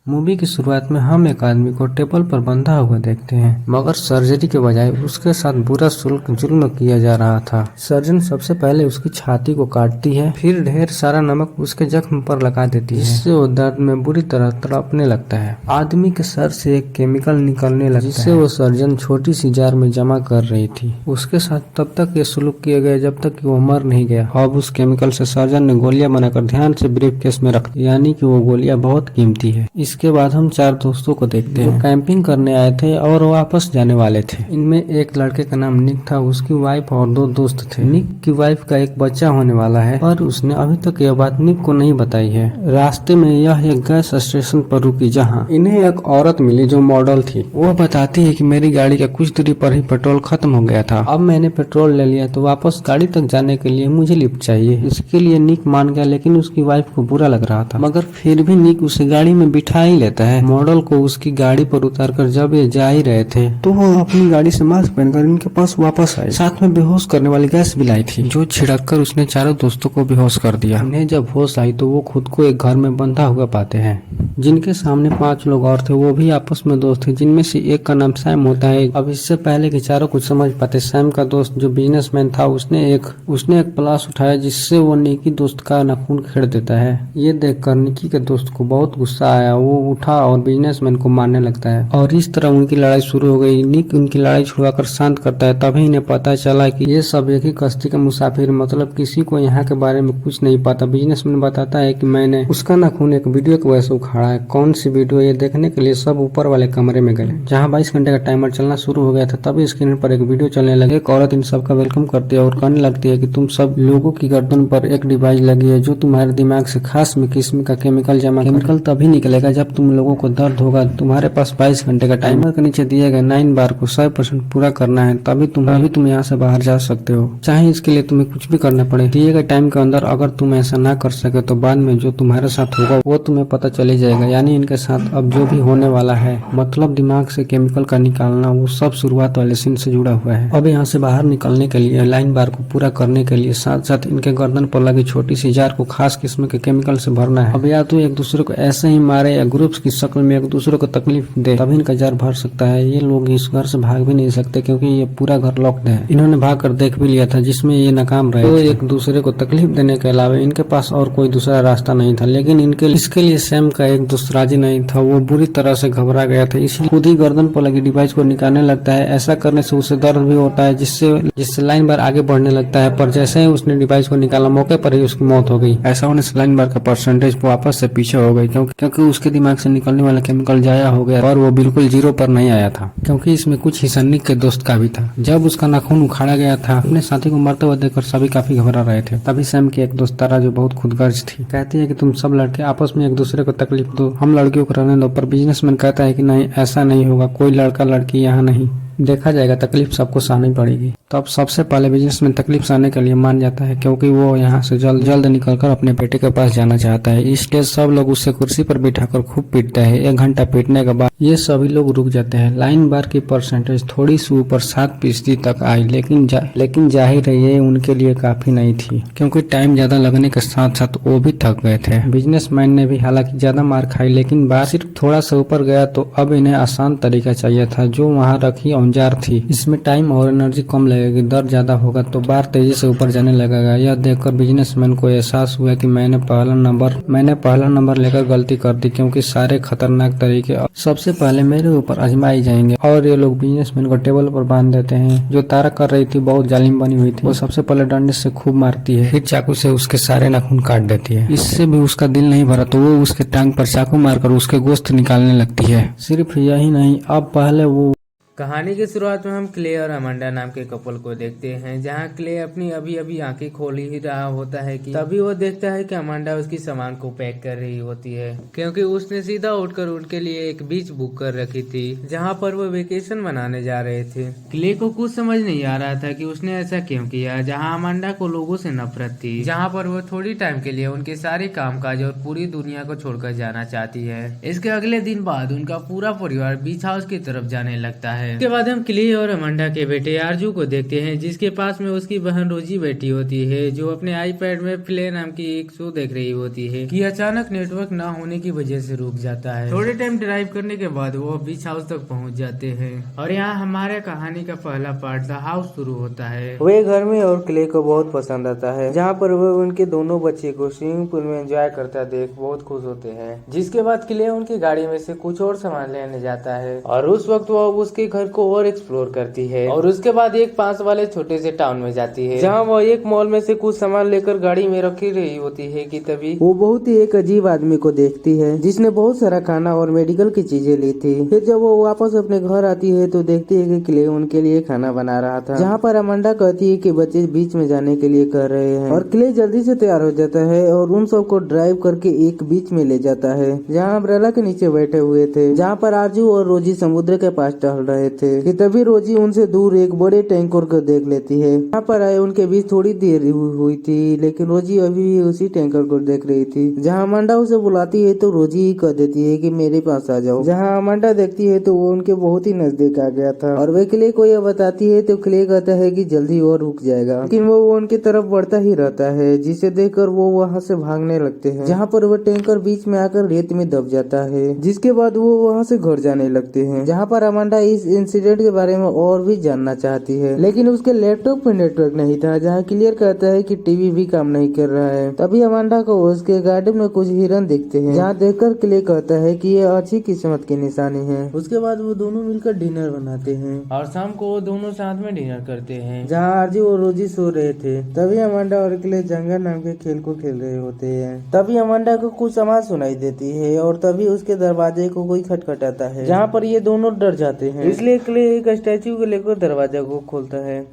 Movie की शुरुआत में हम एक आदमी को टेबल पर बंधा हुआ देखते हैं, मगर सर्जरी के बजाय उसके साथ बुरा जुल्म किया जा रहा था। सर्जन सबसे पहले उसकी छाती को काटती है, फिर ढेर सारा नमक उसके जख्म पर लगा देती है, जिससे वो दर्द में बुरी तरह तड़पने लगता है। आदमी के सर से एक केमिकल निकलने लगता है, जिससे वो सर्जन छोटी सी जार में जमा कर रही थी। उसके साथ तब तक ये सुलूक किया गया जब तक कि वो मर नहीं गया। अब उस केमिकल से सर्जन ने गोलियां बनाकर ध्यान से ब्रीफ केस में रख, यानी कि वो गोलियां बहुत कीमती है। इसके बाद हम 4 दोस्तों को देखते हैं जो कैंपिंग करने आए थे और वापस जाने वाले थे। इनमें एक लड़के का नाम निक था, उसकी वाइफ और 2 दोस्त थे। निक की वाइफ का एक बच्चा होने वाला है और उसने अभी तक यह बात निक को नहीं बताई है। रास्ते में यह एक गैस स्टेशन पर रुकी, जहाँ इन्हें एक औरत मिली जो मॉडल थी। वो बताती है कि मेरी गाड़ी का कुछ दूरी पर ही पेट्रोल खत्म हो गया था, अब मैंने पेट्रोल ले लिया तो वापस गाड़ी तक जाने के लिए मुझे लिफ्ट चाहिए। इसके लिए निक मान गया, लेकिन उसकी वाइफ को बुरा लग रहा था, मगर फिर भी निक उसे गाड़ी में बिठा ही लेता है। मॉडल को उसकी गाड़ी पर उतारकर जब ये जा ही रहे थे तो वो अपनी गाड़ी से मास्क पहनकर इनके पास वापस आए। साथ में बेहोश करने वाली गैस भी लाई थी, जो छिड़ककर उसने चारों दोस्तों को बेहोश कर दिया। इन्हें जब होश आई तो वो खुद को एक घर में बंधा हुआ पाते हैं, जिनके सामने 5 लोग और थे। वो भी आपस में दोस्त थे, जिनमें से एक का नाम सैम होता है। अब इससे पहले कि चारों कुछ समझ पाते, सैम का दोस्त जो बिजनेसमैन था उसने एक प्लास उठाया, जिससे वो निकी दोस्त का नाखून खेड़ देता है। ये देखकर निकी के दोस्त को बहुत गुस्सा आया, वो उठा और बिजनेसमैन को मारने लगता है और इस तरह उनकी लड़ाई शुरू हो गई। निक उनकी लड़ाई छुड़वाकर शांत करता है। तभी इन्हें पता चला कि ये सब एक ही कश्ती के मुसाफिर, मतलब किसी को यहाँ के बारे में कुछ नहीं पता। बिजनेसमैन बताता है कि मैंने उसका नाखून एक वीडियो की वजह से उखाड़ा है। कौन सी वीडियो, ये देखने के लिए सब ऊपर वाले कमरे में गए, जहाँ 22 घंटे का टाइमर चलना शुरू हो गया था। तभी स्क्रीन पर एक वीडियो चलने लगे। एक औरत इन सबका वेलकम करती है और कहने लगती है कि तुम सब लोगों की गर्दन पर एक डिवाइस लगी है जो तुम्हारे दिमाग से खास किस्म का केमिकल जमा केमिकल तभी निकलेगा जब तुम लोगों को दर्द होगा। तुम्हारे पास 22 घंटे का टाइमर के नीचे दिए गए 9 बार को 100% पूरा करना है, तभी तुम यहाँ से बाहर जा सकते हो, चाहे इसके लिए तुम्हें कुछ भी करना पड़े। दिए गए टाइम के अंदर अगर तुम ऐसा ना कर सके तो बाद में जो तुम्हारे साथ होगा वो तुम्हें पता चले जाएगा। यानी इनके साथ अब जो भी होने वाला है, मतलब दिमाग से केमिकल का निकालना, वो सब शुरुआत वाले सीन से जुड़ा हुआ है। अब यहाँ से बाहर निकलने के लिए, लाइन बार को पूरा करने के लिए, साथ साथ इनके गर्दन पर लगी छोटी सी जार को खास किस्म के केमिकल से भरना है। अब या तो एक दूसरे को ऐसे ही मारे या ग्रुप्स की शक्ल में एक दूसरे को तकलीफ दे, तभी इनका जार भर सकता है। ये लोग इस घर से भाग भी नहीं सकते क्योंकि ये पूरा घर लॉक्ड है। इन्होंने भाग कर देख भी लिया था, जिसमें ये नाकाम रहे। तो एक दूसरे को तकलीफ देने के अलावा इनके पास और कोई दूसरा रास्ता नहीं था। लेकिन इसके लिए सैम का एक दोस्त राजी नहीं था। वो बुरी तरह से घबरा गया था, इसलिए खुद ही गर्दन पर लगी डिवाइस को निकालने लगता है। ऐसा करने से उसे दर्द भी होता है, जिससे लाइन बार आगे बढ़ने लगता है। पर जैसे ही उसने डिवाइस को निकाला, मौके पर ही उसकी मौत हो गई। ऐसा होने से लाइन बार का परसेंटेज वापस से पीछे हो गई, क्योंकि उसके दिमाग से निकलने वाला केमिकल जाया हो गया और वो बिल्कुल 0 पर नहीं आया था, क्योंकि इसमें कुछ हिस्सा निक के दोस्त का भी था। जब उसका नाखून उखाड़ा गया था, अपने साथी को मरते हुए देखकर सभी काफी घबरा रहे थे। तभी सैम की एक दोस्त तारा, जो बहुत खुदगर्ज थी, कहती है कि तुम सब लड़के आपस में एक दूसरे को तकलीफ दो, हम लड़कियों को रहने दो। पर बिजनेसमैन कहता है कि नहीं, ऐसा नहीं होगा, कोई लड़का लड़की यहाँ नहीं देखा जाएगा, तकलीफ सबको सहनी पड़ेगी। तब सबसे पहले बिजनेसमैन तकलीफ सहने के लिए मान जाता है, क्योंकि वो यहाँ से जल्द निकलकर अपने बेटे के पास जाना चाहता है। इसलिए सब लोग उसे कुर्सी पर बिठाकर खूब पीटते हैं। 1 घंटा पीटने के बाद ये सभी लोग रुक जाते हैं। लाइन बार की परसेंटेज थोड़ी सी ऊपर 7% तक आई, लेकिन जाहिर है ये उनके लिए काफी नहीं थी, क्योंकि टाइम ज्यादा लगने के साथ साथ वो भी थक गए थे। बिजनेसमैन ने भी हालांकि ज्यादा मार खाई, लेकिन बार सिर्फ थोड़ा सा ऊपर गया। तो अब इन्हें आसान तरीका चाहिए था, जो वहाँ रखी औजार थी। इसमें टाइम और एनर्जी कम लगेगी, दर्द ज्यादा होगा तो बार तेजी से ऊपर जाने लगेगा। यह देखकर बिजनेसमैन को एहसास हुआ कि मैंने पहला नंबर लेकर गलती कर दी, क्योंकि सारे खतरनाक तरीके सबसे पहले मेरे ऊपर आजमाए जाएंगे। और ये लोग बिजनेसमैन को टेबल पर बांध देते हैं। जो तारा कर रही थी बहुत जालिम बनी हुई थी, वो सबसे पहले डंडे से खूब मारती है, फिर चाकू से उसके सारे नाखून काट देती है। इससे भी उसका दिल नहीं भरा तो वो उसके टांग पर चाकू मारकर उसके गोश्त निकालने लगती है। सिर्फ यही नहीं, अब पहले वो कहानी की शुरुआत में हम क्ले और अमांडा नाम के कपल को देखते हैं, जहां क्ले अपनी अभी आंखें खोल ही रहा होता है कि तभी वो देखता है कि अमांडा उसकी सामान को पैक कर रही होती है, क्योंकि उसने सीधा उठकर उनके लिए एक बीच बुक कर रखी थी जहां पर वो वेकेशन मनाने जा रहे थे। क्ले को कुछ समझ नहीं आ रहा था कि उसने ऐसा क्यों किया। जहाँ अमांडा को लोगों से नफरत थी, जहाँ पर वो थोड़ी टाइम के लिए उनके सारे कामकाज और पूरी दुनिया को छोड़कर जाना चाहती है। इसके अगले दिन बाद उनका पूरा परिवार बीच हाउस की तरफ जाने लगता है। है। उसके बाद हम क्ले और अमांडा के बेटे आरजू को देखते हैं, जिसके पास में उसकी बहन रोजी बैठी होती है, जो अपने आईपैड में प्ले नाम की एक शो देख रही होती है कि अचानक नेटवर्क ना होने की वजह से रुक जाता है। थोड़े टाइम ड्राइव करने के बाद वो बीच हाउस तक पहुंच जाते हैं और यहाँ हमारे कहानी का पहला पार्ट द हाउस शुरू होता है। वे घर में और क्ले को बहुत पसंद आता है, जहाँ पर वो उनके दोनों बच्चे को स्विमिंग पूल में एंजॉय करता देख बहुत खुश होते हैं। जिसके बाद क्ले उनकी गाड़ी में से कुछ और सामान लेने जाता है और उस वक्त वो उसके घर को और एक्सप्लोर करती है और उसके बाद एक पास वाले छोटे से टाउन में जाती है, जहाँ वो एक मॉल में से कुछ सामान लेकर गाड़ी में रखी रही होती है कि तभी वो बहुत ही एक अजीब आदमी को देखती है, जिसने बहुत सारा खाना और मेडिकल की चीजें ली थी। फिर जब वो वापस अपने घर आती है तो देखती है कि क्ले उनके लिए खाना बना रहा था, जहाँ पर अमांडा कहती है कि बच्चे बीच में जाने के लिए कर रहे हैं और क्ले जल्दी से तैयार हो जाता है और उन सबको ड्राइव करके एक बीच में ले जाता है, जहाँ अम्ब्रेला के नीचे बैठे हुए थे, जहाँ पर आरजू और रोजी समुद्र के पास टहल रहे थे कि तभी रोजी उनसे दूर एक बड़े टैंकर को देख लेती है। यहाँ पर आए उनके बीच थोड़ी देर हुई थी, लेकिन रोजी अभी भी उसी टैंकर को देख रही थी। जहाँ अमांडा उसे बुलाती है तो रोजी ही कह देती है कि मेरे पास आ जाओ। जहाँ अमांडा देखती है तो वो उनके बहुत ही नजदीक आ गया था और वे क्ले को यह बताती है तो क्ले कहता है कि जल्दी और रुक जाएगा, लेकिन वो उनकी तरफ बढ़ता ही रहता है, जिसे देखकर वो वहाँ से भागने लगते हैं। जहाँ पर वो टैंकर बीच में आकर रेत में दब जाता है, जिसके बाद वो वहाँ से घर जाने लगते हैं। जहाँ पर अमांडा इस इंसिडेंट के बारे में और भी जानना चाहती है, लेकिन उसके लैपटॉप में नेटवर्क नहीं था, जहाँ क्लियर कहता है कि टीवी भी काम नहीं कर रहा है। तभी अमांडा को उसके गार्डन में कुछ हिरन दिखते हैं, जहाँ देखकर क्ले कहता है कि ये अच्छी किस्मत की निशानी है। उसके बाद वो दोनों मिलकर डिनर बनाते हैं और शाम को वो दोनों साथ में डिनर करते हैं। जहाँ आरजी और रोजी सो रहे थे। तभी अमांडा और क्ले जंगल नाम के खेल को खेल रहे होते हैं। तभी अमांडा को कुछ आवाज सुनाई देती है और तभी उसके दरवाजे को कोई खटखटाता है, जहाँ पर ये दोनों डर जाते हैं। इसलिए क्ले एक स्टैचू को लेकर दरवाजा को खोलता है।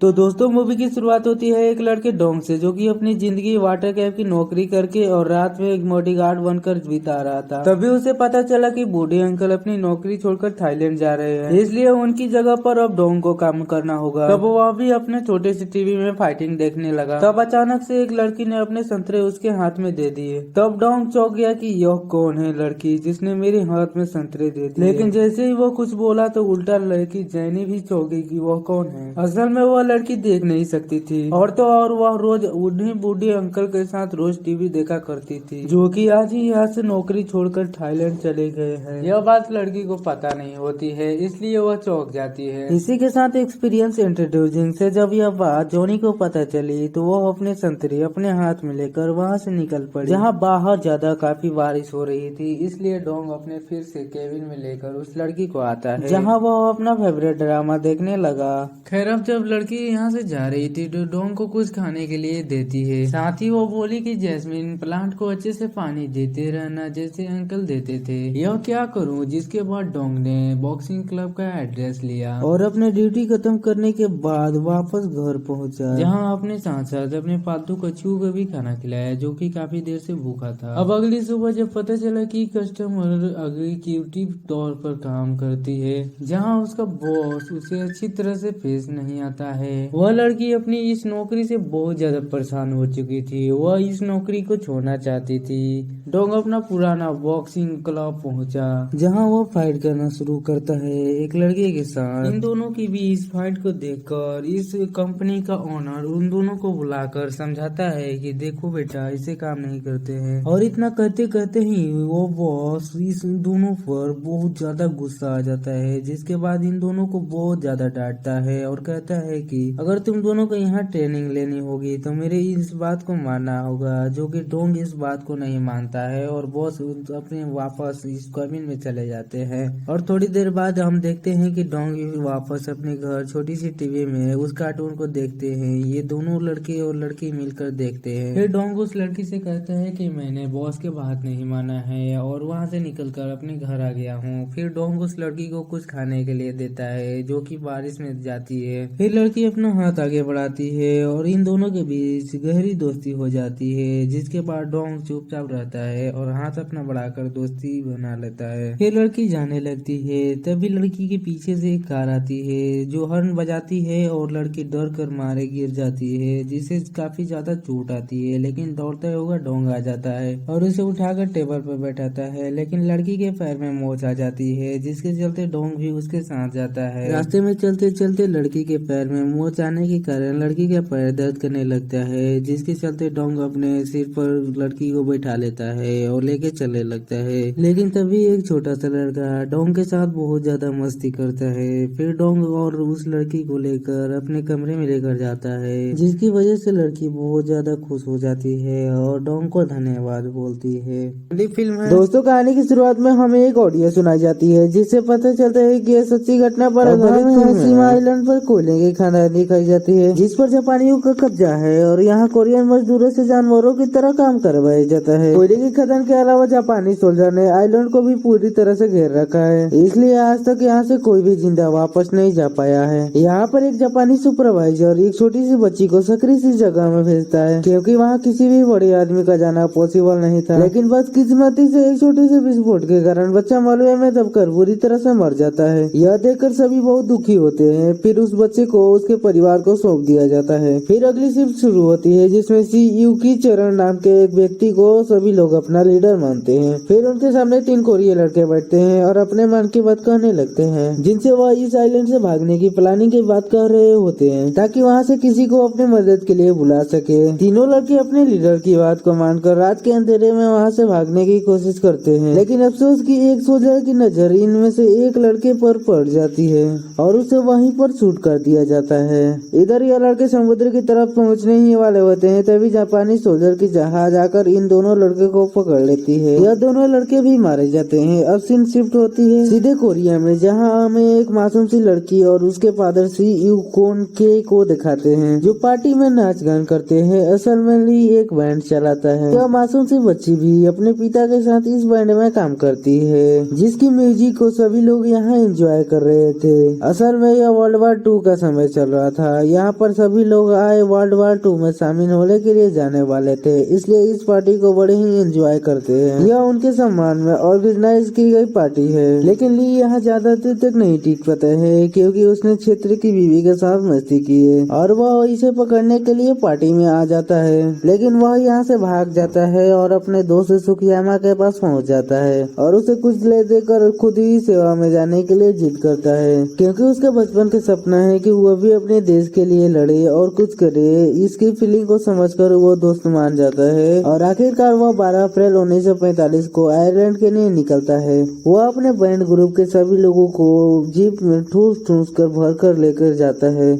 तो दोस्तों मूवी की शुरुआत होती है एक लड़के डोंग से, जो कि अपनी जिंदगी वाटर कैप की नौकरी करके और रात में एक बॉडीगार्ड बनकर बिता रहा था। तभी उसे पता चला कि बूढ़े अंकल अपनी नौकरी छोड़कर थाईलैंड जा रहे हैं, इसलिए उनकी जगह पर अब डोंग को काम करना होगा। तब वह भी अपने छोटे से टीवी में फाइटिंग देखने लगा। तब अचानक से एक लड़की ने अपने संतरे उसके हाथ में दे दिए। तब डोंग चौंक गया कि यह कौन है लड़की जिसने मेरे हाथ में संतरे दे दिए। लेकिन जैसे ही वो कुछ बोला तो उल्टा लड़की जैनी भी चौंक गई कि वह कौन है। असल में वह लड़की देख नहीं सकती थी और तो और वह रोज उन्हीं बूढ़े अंकल के साथ रोज टीवी देखा करती थी, जो कि आज ही यहाँ से नौकरी छोड़कर थाईलैंड चले गए हैं। यह बात लड़की को पता नहीं होती है, इसलिए वह चौंक जाती है। इसी के साथ एक्सपीरियंस इंट्रोड्यूसिंग से जब यह बात जॉनी को पता चली तो वह अपने संतरे अपने हाथ में लेकर वहाँ से निकल पड़ी। जहाँ बाहर ज्यादा काफी बारिश हो रही थी, इसलिए डोंग अपने फिर से केबिन में लेकर उस लड़की को आता है, जहाँ वह अपना फेवरेट ड्रामा देखने लगा। खैर अब जब लड़की यहाँ से जा रही थी तो डोंग को कुछ खाने के लिए देती है। साथ ही वो बोली कि जैस्मिन प्लांट को अच्छे से पानी देते रहना जैसे अंकल देते थे। यह क्या करूं? जिसके बाद डोंग ने बॉक्सिंग क्लब का एड्रेस लिया और अपने ड्यूटी खत्म करने के बाद वापस घर पहुंचा, जहां अपने साथ साथ अपने पालतू कछुओं को भी खाना खिलाया, जो कि काफी देर से भूखा था। अब अगली सुबह जब पता चला कि कस्टमर एग्जीक्यूटिव तौर पर काम करती है, जहाँ उसका बॉस उसे अच्छी तरह से पेश नहीं आता है, वह लड़की अपनी इस नौकरी से बहुत ज्यादा परेशान हो चुकी थी। वह इस नौकरी को छोड़ना चाहती थी। डोंग अपना पुराना बॉक्सिंग क्लब पहुंचा, जहां वो फाइट करना शुरू करता है एक लड़के के साथ। इन दोनों की भी इस फाइट को देखकर इस कंपनी का ओनर उन दोनों को बुलाकर समझाता है कि देखो बेटा, इसे काम नहीं करते हैं। और इतना कहते कहते ही वो बॉस इस दोनों पर बहुत ज्यादा गुस्सा आ जाता है, जिसके बाद इन दोनों को बहुत ज्यादा डांटता है और कहता है कि अगर तुम दोनों को यहाँ ट्रेनिंग लेनी होगी तो मेरे इस बात को मानना होगा, जो कि डोंग इस बात को नहीं मानता है और बॉस अपने वापस इस कैबिन में चले जाते हैं। और थोड़ी देर बाद हम देखते हैं कि डोंग वापस अपने घर छोटी सी टीवी में उस कार्टून को देखते हैं। ये दोनों लड़के और लड़की मिलकर देखते हैं। फिर डोंग उस लड़की से कहता है कि मैंने बॉस के बात नहीं माना है और वहाँ से निकलकर अपने घर आ गया हूँ। फिर डोंग उस लड़की को कुछ खाने के लिए देता है, जो कि बारिश में जाती है। फिर लड़की अपना हाथ आगे बढ़ाती है और इन दोनों के बीच गहरी दोस्ती हो जाती है, जिसके बाद डोंग चुपचाप रहता है और हाथ अपना बढ़ाकर दोस्ती बना लेता है। फिर लड़की जाने लगती है, तभी लड़की के पीछे से एक कार आती है जो हॉर्न बजाती है और लड़की डर कर मारे गिर जाती है, जिसे काफी ज्यादा चोट आती है। लेकिन दौड़ता हुआ डोंग आ जाता है और उसे उठाकर टेबल पर बैठाता है, लेकिन लड़की के पैर में मोच आ जाती है, जिसके चलते डोंग भी उसके साथ जाता है। रास्ते में चलते चलते लड़की के पैर में मोच आने के कारण लड़की का पैर दर्द करने लगता है, जिसके चलते डोंग अपने सिर पर लड़की को बैठा लेता है और लेके चलने लगता है। लेकिन तभी एक छोटा सा लड़का डोंग के साथ बहुत ज्यादा मस्ती करता है। फिर डोंग और उस लड़की को लेकर अपने कमरे में लेकर जाता है, जिसकी वजह से लड़की बहुत ज्यादा खुश हो जाती है और डोंग को धन्यवाद बोलती है। फिल्म है दोस्तों। कहानी की शुरुआत में हमें एक ऑडियो सुनाई जाती है, जिससे पता चलता है कि यह सच्ची घटना पर आधारित सीमा आइलैंड पर कोयले की खदान दिखाई जाती है, जिस पर जापानियों का कब्जा है और यहाँ कोरियन मजदूरों से जानवरों की तरह काम करवाया जाता है। कोयले की खदान के अलावा जापानी सोल्जर ने आइलैंड को भी पूरी तरह से घेर रखा है, इसलिए आज तक यहाँ से कोई भी जिंदा वापस नहीं जा पाया है। यहाँ पर एक जापानी सुपरवाइजर एक छोटी सी बच्ची को सकरी सी जगह में भेजता है, क्योंकि वहाँ किसी भी बड़े आदमी का जाना पॉसिबल नहीं था। लेकिन बस किस्मती से एक छोटे से विस्फोट के कारण बच्चा मलबे में दबकर बुरी तरह से मर जाता है। यह देखकर सभी बहुत दुखी होते हैं। फिर उस बच्चे को उसके परिवार को सौंप दिया जाता है। फिर अगली शिफ्ट शुरू होती है, जिसमें युकी चरण नाम के एक व्यक्ति को सभी लोग अपना लीडर मानते हैं। फिर उनके सामने 3 कोरियन लड़के बैठते हैं और अपने मन की बात कहने लगते हैं, जिनसे वह इस आइलैंड से भागने की प्लानिंग की बात कर रहे होते हैं, ताकि वहाँ से किसी को अपनी मदद के लिए बुला सके। तीनों लड़के अपने लीडर की बात को मानकर रात के अंधेरे में वहाँ से भागने की कोशिश करते हैं। लेकिन अफसोस की एक सोल्जर की नजर इनमें से एक लड़के पर पड़ जाती है और उसे वहीं पर शूट कर दिया जाता है। इधर यह लड़के समुद्र की तरफ पहुँचने ही वाले होते हैं, तभी जापानी सोल्जर की जहाज आकर इन दोनों लड़के को पकड़ लेती है। यह दोनों लड़के भी मारे जाते हैं। अब सीन शिफ्ट होती है सीधे कोरिया में, जहाँ हमें एक मासूम सी लड़की और उसके फादर सी यूकोन के को दिखाते हैं, जो पार्टी में नाच गान करते हैं। असल में ली एक बैंड चलाता है। यह मासूम सी बच्ची भी अपने पिता के साथ इस बैंड में काम करती है, जिसकी म्यूजिक को सभी लोग यहाँ एंजॉय कर रहे थे। असल में यह वर्ल्ड वार 2 का समय चल रहा था। यहाँ पर सभी लोग आए वर्ल्ड वार 2 में शामिल होने के लिए जाने वाले थे, इसलिए इस पार्टी को बड़े ही एंजॉय करते हैं। यह उनके सम्मान में ऑर्गेनाइज की गई पार्टी है। लेकिन ली यहाँ ज्यादा देर तक नहीं टिक पाता है, क्योंकि उसने क्षेत्र की बीवी के साथ मस्ती की है और वह इसे पकड़ने के लिए पार्टी में आ जाता है। लेकिन वह यहाँ से भाग जाता है और अपने दोस्त सुखियामा के पास पहुँच जाता है और उसे कुछ ले देकर खुद ही सेवा में जाने के लिए जिद करता है, क्योंकि उसका बचपन का सपना है कि वह भी अपने देश के लिए लड़े और कुछ करे। इसकी फीलिंग को समझकर वो दोस्त मान जाता है और आखिरकार वह 12 अप्रैल 1945 को आयरलैंड के लिए निकलता है। वह अपने बैंड ग्रुप के सभी लोगों को जीप में ठूस ठूस कर भर कर लेकर जाता है।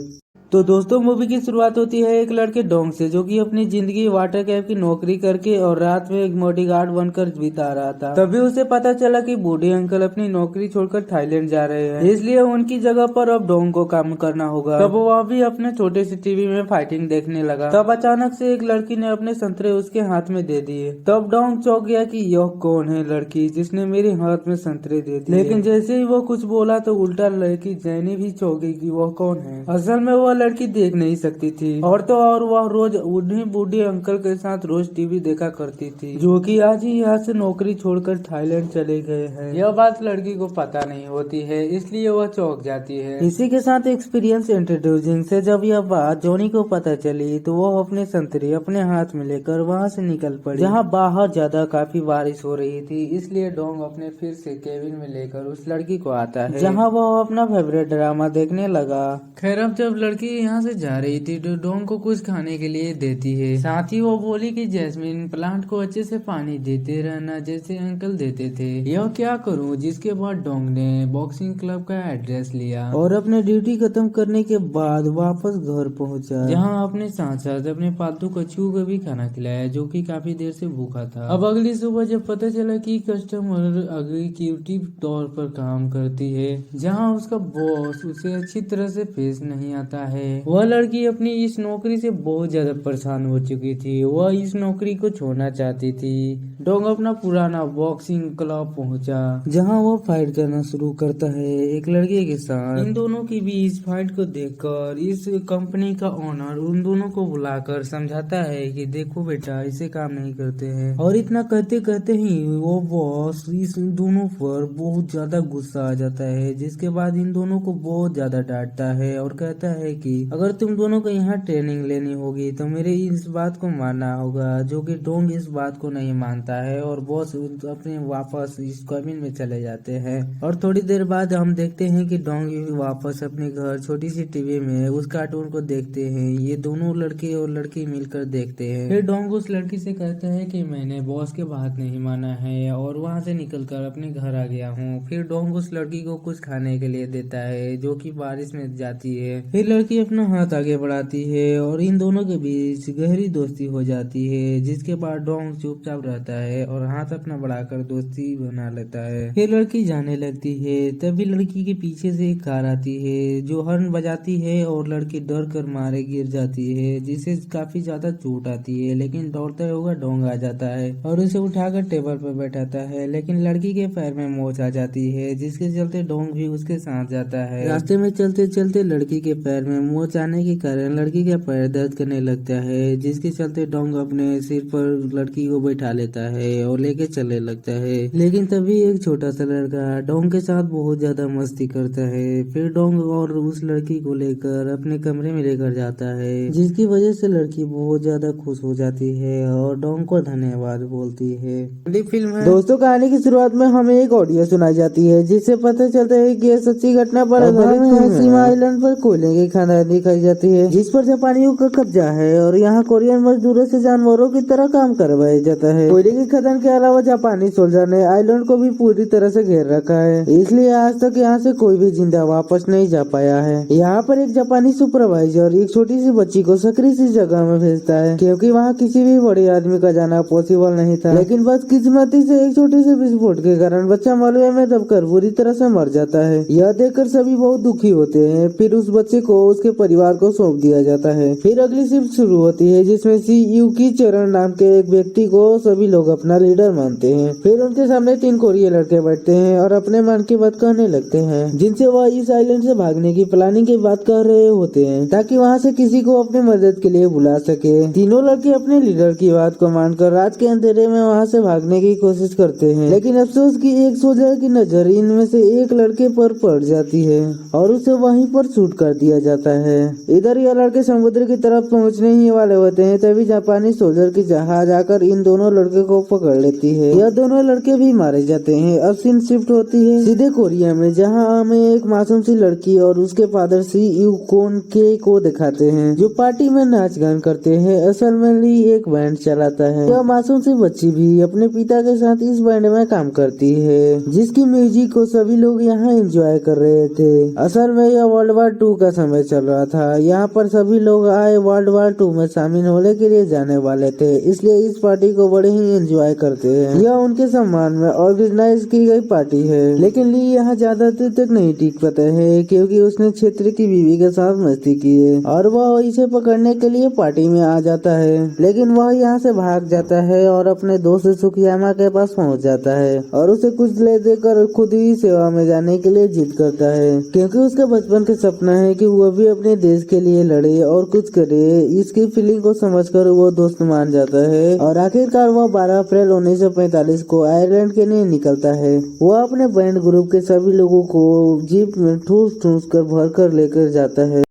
तो दोस्तों मूवी की शुरुआत होती है एक लड़के डोंग से, जो कि अपनी जिंदगी वाटर कैप की नौकरी करके और रात में एक बॉडीगार्ड बनकर बिता रहा था। तभी उसे पता चला कि बूढ़े अंकल अपनी नौकरी छोड़कर थाईलैंड जा रहे हैं, इसलिए उनकी जगह पर अब डोंग को काम करना होगा। तब वह भी अपने छोटे से टीवी में फाइटिंग देखने लगा। तब अचानक से एक लड़की ने अपने संतरे उसके हाथ में दे दिए। तब डोंग चौंक गया कि यह कौन है लड़की जिसने मेरे हाथ में संतरे दे दिए। लेकिन जैसे ही वो कुछ बोला तो उल्टा लड़की जैनी भी चौंक गई कि वह कौन है। असल में वह लड़की देख नहीं सकती थी और तो और वह रोज उन्हीं बूढ़े अंकल के साथ रोज टीवी देखा करती थी, जो कि आज ही यहाँ से नौकरी छोड़कर थाईलैंड चले गए हैं। यह बात लड़की को पता नहीं होती है, इसलिए वह चौंक जाती है। इसी के साथ एक्सपीरियंस इंट्रोड्यूसिंग से जब यह बात जॉनी को पता चली तो वह अपने संतरे अपने हाथ में लेकर वहाँ से निकल पड़ी। जहाँ बाहर ज्यादा काफी बारिश हो रही थी, इसलिए डोंग अपने फिर से केबिन में लेकर उस लड़की को आता है, जहाँ वह अपना फेवरेट ड्रामा देखने लगा। खैर अब जब लड़की यहाँ से जा रही थी तो डोंग को कुछ खाने के लिए देती है। साथ ही वो बोली कि जैस्मिन प्लांट को अच्छे से पानी देते रहना जैसे अंकल देते थे। यह क्या करूं? जिसके बाद डोंग ने बॉक्सिंग क्लब का एड्रेस लिया और अपने ड्यूटी खत्म करने के बाद वापस घर पहुंचा, जहां अपने साथ साथ अपने पालतू कछुओं को भी खाना खिलाया, जो कि काफी देर से भूखा था। अब अगली सुबह जब पता चला कि कस्टमर एग्जीक्यूटिव तौर पर काम करती है, जहाँ उसका बॉस उसे अच्छी तरह से पेश नहीं आता है, है। वह लड़की अपनी इस नौकरी से बहुत ज्यादा परेशान हो चुकी थी, वह इस नौकरी को छोड़ना चाहती थी। डोंग अपना पुराना बॉक्सिंग क्लब पहुंचा, जहां वह फाइट करना शुरू करता है एक लड़के के साथ। इन दोनों के बीच फाइट को देखकर इस कंपनी का ओनर उन दोनों को बुलाकर समझाता है कि देखो बेटा, इसे काम नहीं करते हैं। और इतना कहते कहते ही वो बॉस इस दोनों पर बहुत ज्यादा गुस्सा आ जाता है, जिसके बाद इन दोनों को बहुत ज्यादा डांटता है और कहता है कि अगर तुम दोनों को यहाँ ट्रेनिंग लेनी होगी तो मेरे इस बात को मानना होगा। जो कि डोंग इस बात को नहीं मानता है और बॉस अपने वापस इस कैबिन में चले जाते हैं। और थोड़ी देर बाद हम देखते हैं कि डोंग वापस अपने घर छोटी सी टीवी में उस कार्टून को देखते हैं। ये दोनों लड़के और लड़की मिलकर देखते हैं। फिर डोंग उस लड़की से कहता है कि मैंने बॉस के बात नहीं माना है और वहाँ से निकलकर अपने घर आ गया हूँ। फिर डोंग उस लड़की को कुछ खाने के लिए देता है जो कि बारिश में जाती है। फिर लड़की अपना हाथ आगे बढ़ाती है और इन दोनों के बीच गहरी दोस्ती हो जाती है, जिसके बाद डोंग चुपचाप रहता है और हाथ अपना बढ़ाकर दोस्ती बना लेता है। फिर लड़की जाने लगती है, तभी लड़की के पीछे से एक कार आती है जो हॉर्न बजाती है और लड़की डर कर मारे गिर जाती है, जिससे काफी ज्यादा चोट आती है। लेकिन दौड़ता हुआ डोंग आ जाता है और उसे उठाकर टेबल पर बैठाता है, लेकिन लड़की के पैर में मोच आ जाती है, जिसके चलते डोंग भी उसके साथ जाता है। रास्ते में चलते चलते लड़की के पैर में मोच आने के कारण लड़की का पैर दर्द करने लगता है, जिसके चलते डोंग अपने सिर पर लड़की को बैठा लेता है और लेके चलने लगता है। लेकिन तभी एक छोटा सा लड़का डोंग के साथ बहुत ज्यादा मस्ती करता है। फिर डोंग और उस लड़की को लेकर अपने कमरे में लेकर जाता है, जिसकी वजह से लड़की बहुत ज्यादा खुश हो जाती है और डोंग को धन्यवाद बोलती है। फिल्म है दोस्तों, कहानी की शुरुआत में हमें एक ऑडियो सुनाई जाती है जिससे पता चलता है कि यह सच्ची घटना पर आधारित सीमा आइलैंड पर कोयले की खदान दिखाई जाती है, जिस पर जापानियों का कब्जा है और यहाँ कोरियन मजदूरों से जानवरों की तरह काम करवाया जाता है। कोयले की खदान के अलावा जापानी सोल्जर ने आइलैंड को भी पूरी तरह से घेर रखा है, इसलिए आज तक यहाँ से कोई भी जिंदा वापस नहीं जा पाया है। यहाँ पर एक जापानी सुपरवाइजर एक छोटी सी बच्ची को सकरी सी जगह में भेजता है, क्योंकि वहाँ किसी भी बड़े आदमी का जाना पॉसिबल नहीं था। लेकिन बस किस्मती से एक छोटे से विस्फोट के कारण बच्चा मलबे में दबकर बुरी तरह से मर जाता है। यह देखकर सभी बहुत दुखी होते हैं। फिर उस बच्चे को उसके परिवार को सौंप दिया जाता है। फिर अगली शिफ्ट शुरू होती है, जिसमें सी युकी चरण नाम के एक व्यक्ति को सभी लोग अपना लीडर मानते हैं। फिर उनके सामने 3 कोरियन लड़के बैठते हैं और अपने मन की बात कहने लगते हैं, जिनसे वह इस आइलैंड से भागने की प्लानिंग की बात कर रहे होते हैं, ताकि वहाँ से किसी को अपनी मदद के लिए बुला सके। तीनों लड़के अपने लीडर की बात को मानकर रात के अंधेरे में वहाँ से भागने की कोशिश करते हैं। लेकिन अफसोस की एक सोल्जर की नजर इनमें से एक लड़के पर पड़ जाती है और उसे वहीं पर शूट कर दिया जाता है। इधर यह लड़के समुद्र की तरफ पहुँचने ही वाले होते हैं, तभी जापानी सोल्जर की जहाज आकर इन दोनों लड़के को पकड़ लेती है। यह दोनों लड़के भी मारे जाते हैं। अब सीन शिफ्ट होती है सीधे कोरिया में, जहाँ हमें एक मासूम सी लड़की और उसके फादर सी यूकोन के को दिखाते हैं, जो पार्टी में नाच गान करते हैं। असल में ली एक बैंड चलाता है। यह मासूम सी बच्ची भी अपने पिता के साथ इस बैंड में काम करती है, जिसकी म्यूजिक को सभी लोग यहाँ एंजॉय कर रहे थे। असल में यह वर्ल्ड वार 2 का समय चल रहा था। यहाँ पर सभी लोग आए वर्ल्ड वार 2 में शामिल होने के लिए जाने वाले थे, इसलिए इस पार्टी को बड़े ही एंजॉय करते हैं। यह उनके सम्मान में ऑर्गेनाइज की गई पार्टी है। लेकिन ली यहाँ ज्यादा देर तक नहीं टिक पाता है, क्योंकि उसने क्षेत्र की बीवी के साथ मस्ती की है और वह इसे पकड़ने के लिए पार्टी में आ जाता है। लेकिन वह यहाँ से भाग जाता है और अपने दोस्त सुखियामा के पास पहुँच जाता है और उसे कुछ ले देकर खुद ही सेवा में जाने के लिए जिद करता है, क्योंकि उसका बचपन का सपना है कि वह भी अपने देश के लिए लड़े और कुछ करे। इसकी फीलिंग को समझकर वो दोस्त मान जाता है और आखिरकार वह 12 अप्रैल 1945 को आयरलैंड के लिए निकलता है। वह अपने बैंड ग्रुप के सभी लोगों को जीप में ठूस कर भर कर लेकर जाता है।